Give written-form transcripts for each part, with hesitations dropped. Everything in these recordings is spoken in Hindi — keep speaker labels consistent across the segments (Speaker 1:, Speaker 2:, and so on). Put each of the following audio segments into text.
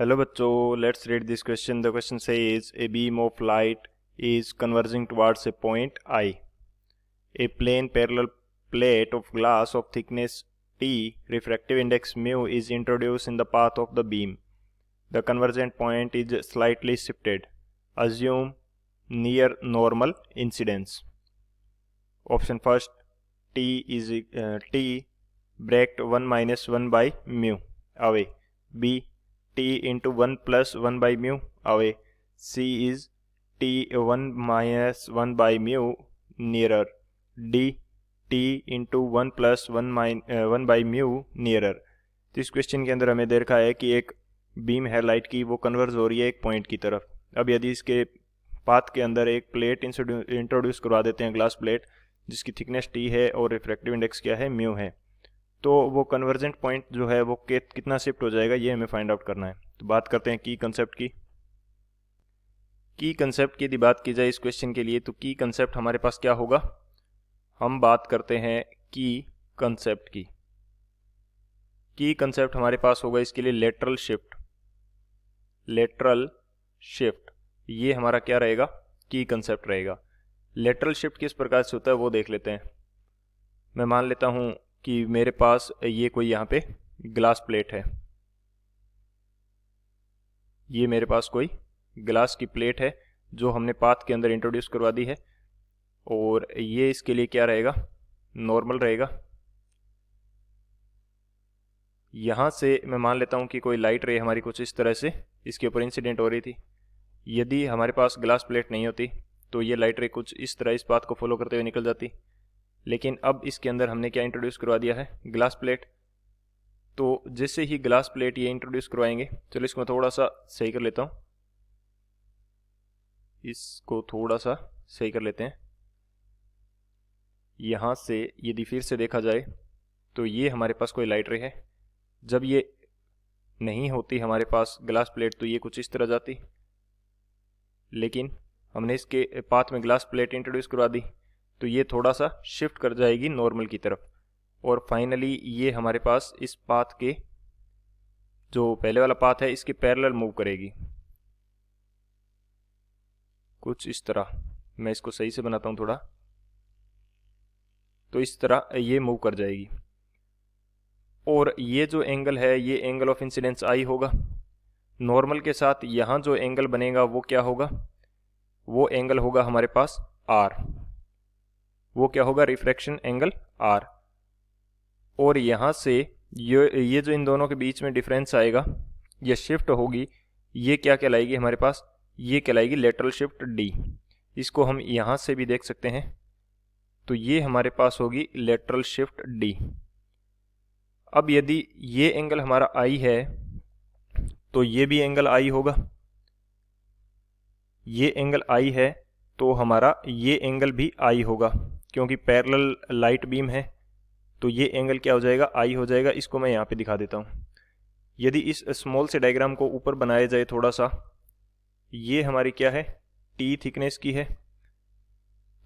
Speaker 1: Hello bachcho, let's read this question. The question says a beam of light is converging towards a point I. A plane parallel plate of glass of thickness T, refractive index mu, is introduced in the path of the beam. The convergent point is slightly shifted. Assume near normal incidence. Option first, T bracket 1 minus 1 by mu away. B, T into 1 plus 1 by mu away. C is T 1 minus 1 by mu nearer. D, T into 1 plus 1 by mu nearer. तो इस क्वेश्चन के अंदर हमें दे रखा है कि एक बीम है लाइट की, वो कन्वर्ज हो रही है एक पॉइंट की तरफ। अब यदि इसके पाथ के अंदर एक प्लेट इंट्रोड्यूस करवा देते हैं, ग्लास प्लेट जिसकी थिकनेस टी है और रिफ्रैक्टिव इंडेक्स क्या है, म्यू है, तो वो कन्वर्जेंट पॉइंट जो है वो कितना शिफ्ट हो जाएगा, ये हमें फाइंड आउट करना है। तो बात करते हैं की कंसेप्ट की। की कंसेप्ट की यदि बात की जाए इस क्वेश्चन के लिए, तो की कंसेप्ट हमारे पास क्या होगा, हम बात करते हैं की कंसेप्ट की। की कंसेप्ट हमारे पास होगा इसके लिए लेटरल शिफ्ट। लेटरल शिफ्ट ये हमारा क्या रहेगा, की कंसेप्ट रहेगा। लेटरल शिफ्ट किस प्रकार से होता है वो देख लेते हैं। मैं मान लेता हूं कि मेरे पास ये कोई यहाँ पे ग्लास प्लेट है, ये मेरे पास कोई ग्लास की प्लेट है जो हमने पाथ के अंदर इंट्रोड्यूस करवा दी है, और ये इसके लिए क्या रहेगा, नॉर्मल रहेगा। यहाँ से मैं मान लेता हूँ कि कोई लाइट रे हमारी कुछ इस तरह से इसके ऊपर इंसिडेंट हो रही थी। यदि हमारे पास ग्लास प्लेट नहीं होती तो ये लाइट रे कुछ इस तरह इस पाथ को फॉलो करते हुए निकल जाती, लेकिन अब इसके अंदर हमने क्या इंट्रोड्यूस करवा दिया है, ग्लास प्लेट। तो जैसे ही ग्लास प्लेट ये इंट्रोड्यूस करवाएंगे, चलो इसको मैं थोड़ा सा सही कर लेता हूँ, इसको थोड़ा सा सही कर लेते हैं। यहाँ से यदि फिर से देखा जाए तो ये हमारे पास कोई लाइट रे है, जब ये नहीं होती हमारे पास ग्लास प्लेट तो ये कुछ इस तरह जाती, लेकिन हमने इसके पाथ में ग्लास प्लेट इंट्रोड्यूस करवा दी तो ये थोड़ा सा शिफ्ट कर जाएगी नॉर्मल की तरफ, और फाइनली ये हमारे पास इस पाथ के जो पहले वाला पाथ है इसके पैरेलल मूव करेगी, कुछ इस तरह। मैं इसको सही से बनाता हूं थोड़ा, तो इस तरह ये मूव कर जाएगी, और ये जो एंगल है ये एंगल ऑफ इंसिडेंस आई होगा। नॉर्मल के साथ यहाँ जो एंगल बनेगा वो क्या होगा, वो एंगल होगा हमारे पास आर, वो क्या होगा, रिफ्रैक्शन एंगल आर। और यहाँ से ये जो इन दोनों के बीच में डिफरेंस आएगा, ये शिफ्ट होगी, ये क्या कहलाएगी हमारे पास, ये कहलाएगी लेटरल शिफ्ट डी। इसको हम यहाँ से भी देख सकते हैं, तो ये हमारे पास होगी लेटरल शिफ्ट डी। अब यदि ये एंगल हमारा आई है तो ये भी एंगल आई होगा, ये एंगल आई है तो हमारा ये एंगल भी आई होगा, क्योंकि पैरेलल लाइट बीम है तो ये एंगल क्या हो जाएगा, आई हो जाएगा। इसको मैं यहाँ पे दिखा देता हूँ। यदि इस स्मॉल से डायग्राम को ऊपर बनाया जाए थोड़ा सा, ये हमारी क्या है, टी थिकनेस की है,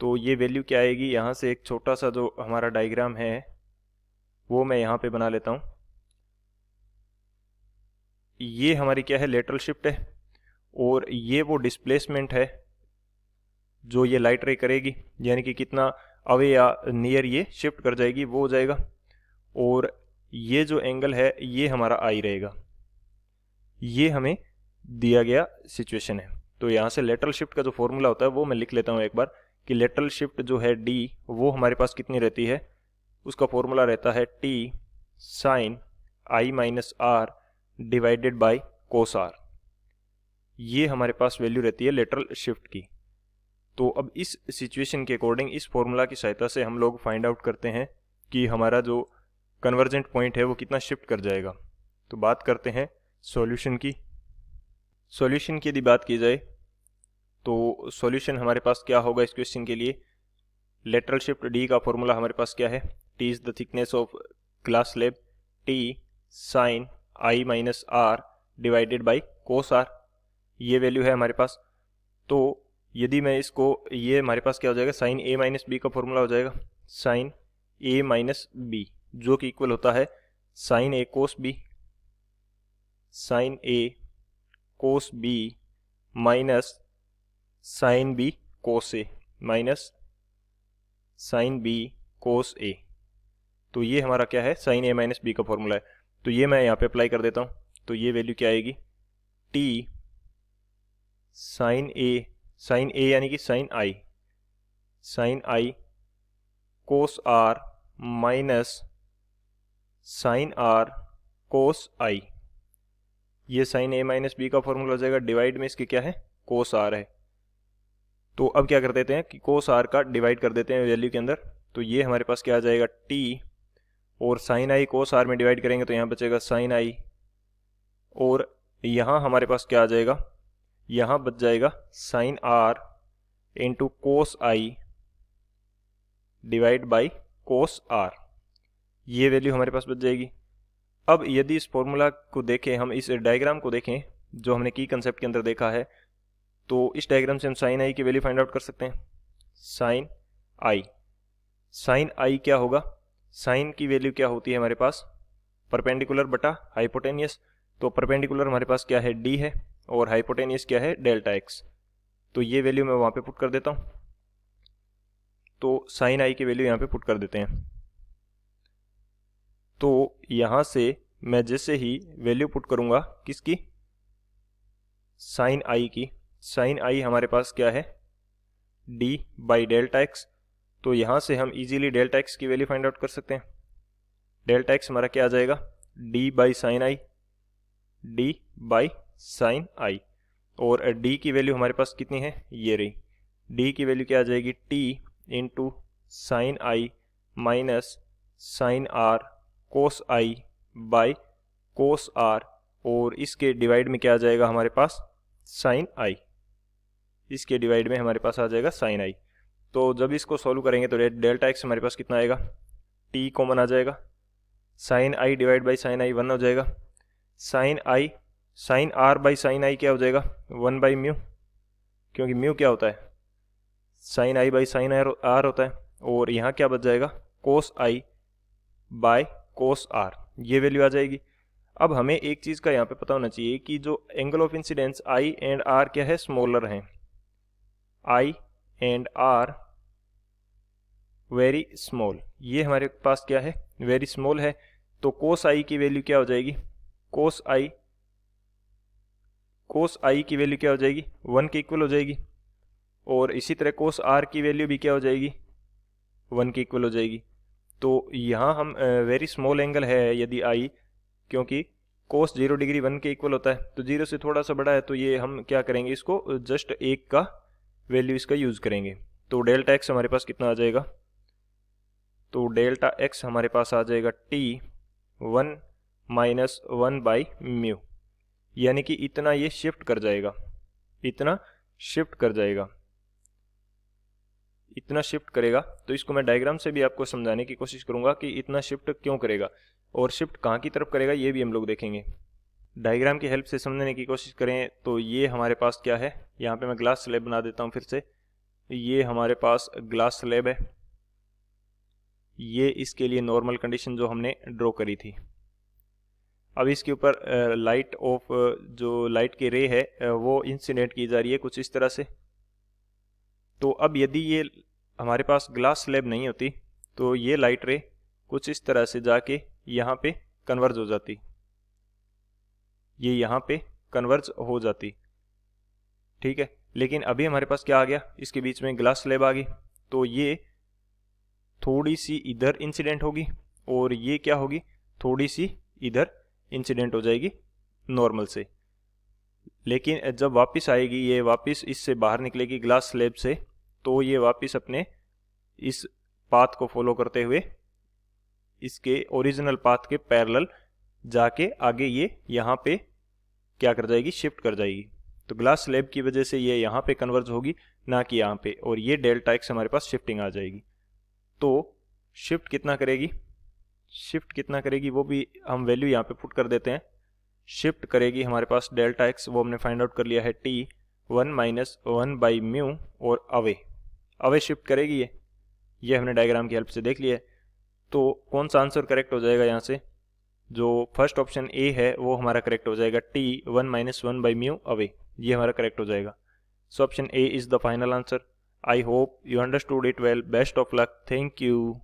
Speaker 1: तो ये वैल्यू क्या आएगी, यहाँ से एक छोटा सा जो हमारा डायग्राम है वो मैं यहाँ पे बना लेता हूँ। ये हमारी क्या है, लेटरल शिफ्ट है, और ये वो डिस्प्लेसमेंट है जो ये लाइट रे करेगी, यानी कि कितना अवे या नियर ये शिफ्ट कर जाएगी वो हो जाएगा। और ये जो एंगल है ये हमारा आई रहेगा, ये हमें दिया गया सिचुएशन है। तो यहाँ से लेटरल शिफ्ट का जो फॉर्मूला होता है वो मैं लिख लेता हूँ एक बार, कि लेटरल शिफ्ट जो है डी वो हमारे पास कितनी रहती है, उसका फॉर्मूला रहता है t sine i minus r divided by cos r. ये हमारे पास वैल्यू रहती है लेटरल शिफ्ट की। तो अब इस सिचुएशन के अकॉर्डिंग इस फॉर्मूला की सहायता से हम लोग फाइंड आउट करते हैं कि हमारा जो कन्वर्जेंट पॉइंट है वो कितना शिफ्ट कर जाएगा। तो बात करते हैं सॉल्यूशन की। सॉल्यूशन की यदि बात की जाए तो सॉल्यूशन हमारे पास क्या होगा इस क्वेश्चन के लिए, लेटरल शिफ्ट डी का फॉर्मूला हमारे पास क्या है, t is the thickness of glass slab, t sine i minus r divided by cos r, ये वैल्यू है हमारे पास। तो यदि मैं इसको, ये हमारे पास क्या हो जाएगा, साइन ए माइनस बी का फॉर्मूला हो जाएगा, साइन ए माइनस बी, जो कि इक्वल होता है sine A cos B, sine A cos B minus sine B cos A minus sine B cos A. तो ये हमारा क्या है, साइन ए माइनस बी का फॉर्मूला है। तो ये मैं यहाँ पे अप्लाई कर देता हूँ। तो ये वैल्यू क्या आएगी, टी साइन ए यानी कि sine I cos R minus sine are cos I. ये साइन ए माइनस बी का फॉर्मूला हो जाएगा, डिवाइड में इसके क्या है, कोस आर है। तो अब क्या कर देते हैं कि कोस आर का डिवाइड कर देते हैं वैल्यू के अंदर। तो ये हमारे पास क्या आ जाएगा, टी और साइन आई कोस आर में डिवाइड करेंगे तो यहाँ बचेगा साइन आई, और यहाँ हमारे पास क्या आ जाएगा, यहाँ बच जाएगा sine r into cos i divide by cos r. ये वैल्यू हमारे पास बच जाएगी। अब यदि इस फॉर्मूला को देखें, हम इस डायग्राम को देखें जो हमने की कंसेप्ट के अंदर देखा है, तो इस डायग्राम से हम साइन आई की वैल्यू फाइंड आउट कर सकते हैं। साइन आई क्या होगा, साइन की वैल्यू क्या होती है हमारे पास, परपेंडिकुलर बटा हाइपोटेनियस। तो परपेंडिकुलर हमारे पास क्या है, डी है, और हाइपोटेनियस क्या है, डेल्टा एक्स। तो ये वैल्यू मैं वहाँ पे पुट कर देता हूँ। तो साइन आई की वैल्यू यहाँ पे पुट कर देते हैं। तो यहाँ से मैं जैसे ही वैल्यू पुट करूँगा किसकी, साइन आई की, साइन आई हमारे पास क्या है, डी बाई डेल्टा एक्स। तो यहाँ से हम इजीली डेल्टा एक्स की वैल्यू फाइंड आउट कर सकते हैं। डेल्टा एक्स हमारा क्या आ जाएगा, डी बाई साइन आई, और डी की वैल्यू हमारे पास कितनी है, ये रही। डी की वैल्यू क्या आ जाएगी, t into sine i minus sine are cos i by cos r, और इसके डिवाइड में क्या आ जाएगा हमारे पास, साइन आई। इसके डिवाइड में हमारे पास आ जाएगा साइन आई। तो जब इसको सॉल्व करेंगे तो डेल्टा एक्स हमारे पास कितना आएगा, टी कॉमन आ जाएगा, sine I divide by sine I 1 हो जाएगा, sine R by sine I क्या हो जाएगा, 1 बाई म्यू, क्योंकि म्यू क्या होता है, sine i by sine r होता है। और यहाँ क्या बच जाएगा, cos i by cos r, ये वैल्यू आ जाएगी। अब हमें एक चीज़ का यहाँ पे पता होना चाहिए कि जो angle of incidence i and r क्या है, स्मॉलर हैं, i and r very small. ये हमारे पास क्या है, वेरी स्मॉल है। तो कोस आई की वैल्यू क्या हो जाएगी, कोस आई की वैल्यू क्या हो जाएगी, 1 के इक्वल हो जाएगी। और इसी तरह कोस आर की वैल्यू भी क्या हो जाएगी, 1 के इक्वल हो जाएगी। तो यहाँ हम वेरी स्मॉल एंगल है यदि आई, क्योंकि कोस 0 डिग्री 1 के इक्वल होता है, तो 0 से थोड़ा सा बड़ा है, तो ये हम क्या करेंगे, इसको जस्ट 1 का वैल्यू इसका यूज़ करेंगे। तो डेल्टा एक्स हमारे पास कितना आ जाएगा, तो डेल्टा एक्स हमारे पास आ जाएगा टी 1 माइनस 1 बाई म्यू, यानी कि इतना ये शिफ्ट कर जाएगा, इतना शिफ्ट करेगा। तो इसको मैं डायग्राम से भी आपको समझाने की कोशिश करूंगा कि इतना शिफ्ट क्यों करेगा, और शिफ्ट कहाँ की तरफ करेगा ये भी हम लोग देखेंगे। डायग्राम की हेल्प से समझने की कोशिश करें तो ये हमारे पास क्या है, यहाँ पे मैं ग्लास स्लैब बना देता हूँ फिर से। ये हमारे पास ग्लास स्लैब है, ये इसके लिए नॉर्मल कंडीशन जो हमने ड्रॉ करी थी। अब इसके ऊपर जो लाइट की रे है वो इंसिडेंट की जा रही है कुछ इस तरह से। तो अब यदि ये हमारे पास ग्लास स्लैब नहीं होती तो ये लाइट रे कुछ इस तरह से जाके यहाँ पे कन्वर्ज हो जाती, ये यहाँ पे कन्वर्ज हो जाती, ठीक है। लेकिन अभी हमारे पास क्या आ गया, इसके बीच में ग्लास स्लैब आ गई, तो ये थोड़ी सी इधर इंसिडेंट होगी और ये क्या होगी, थोड़ी सी इधर इंसिडेंट हो जाएगी नॉर्मल से। लेकिन जब वापस आएगी, ये वापस इससे बाहर निकलेगी ग्लास स्लैब से, तो ये वापस अपने इस पाथ को फॉलो करते हुए इसके ओरिजिनल पाथ के पैरेलल जाके आगे ये यहाँ पे क्या कर जाएगी, शिफ्ट कर जाएगी। तो ग्लास स्लैब की वजह से ये यहाँ पे कन्वर्ज होगी, ना कि यहाँ पे, और ये डेल्टा एक्स हमारे पास शिफ्टिंग आ जाएगी। तो शिफ्ट कितना करेगी वो भी हम वैल्यू यहाँ पे पुट कर देते हैं। शिफ्ट करेगी हमारे पास डेल्टा एक्स, वो हमने फाइंड आउट कर लिया है, टी 1 माइनस 1 बाई म्यू, और अवे शिफ्ट करेगी ये हमने डायग्राम की हेल्प से देख लिया है। तो कौन सा आंसर करेक्ट हो जाएगा यहाँ से, जो फर्स्ट ऑप्शन ए है वो हमारा करेक्ट हो जाएगा, t 1-1/μ अवे, ये हमारा करेक्ट हो जाएगा। So option A is the final answer. I hope you understood it well. Best of luck. Thank you.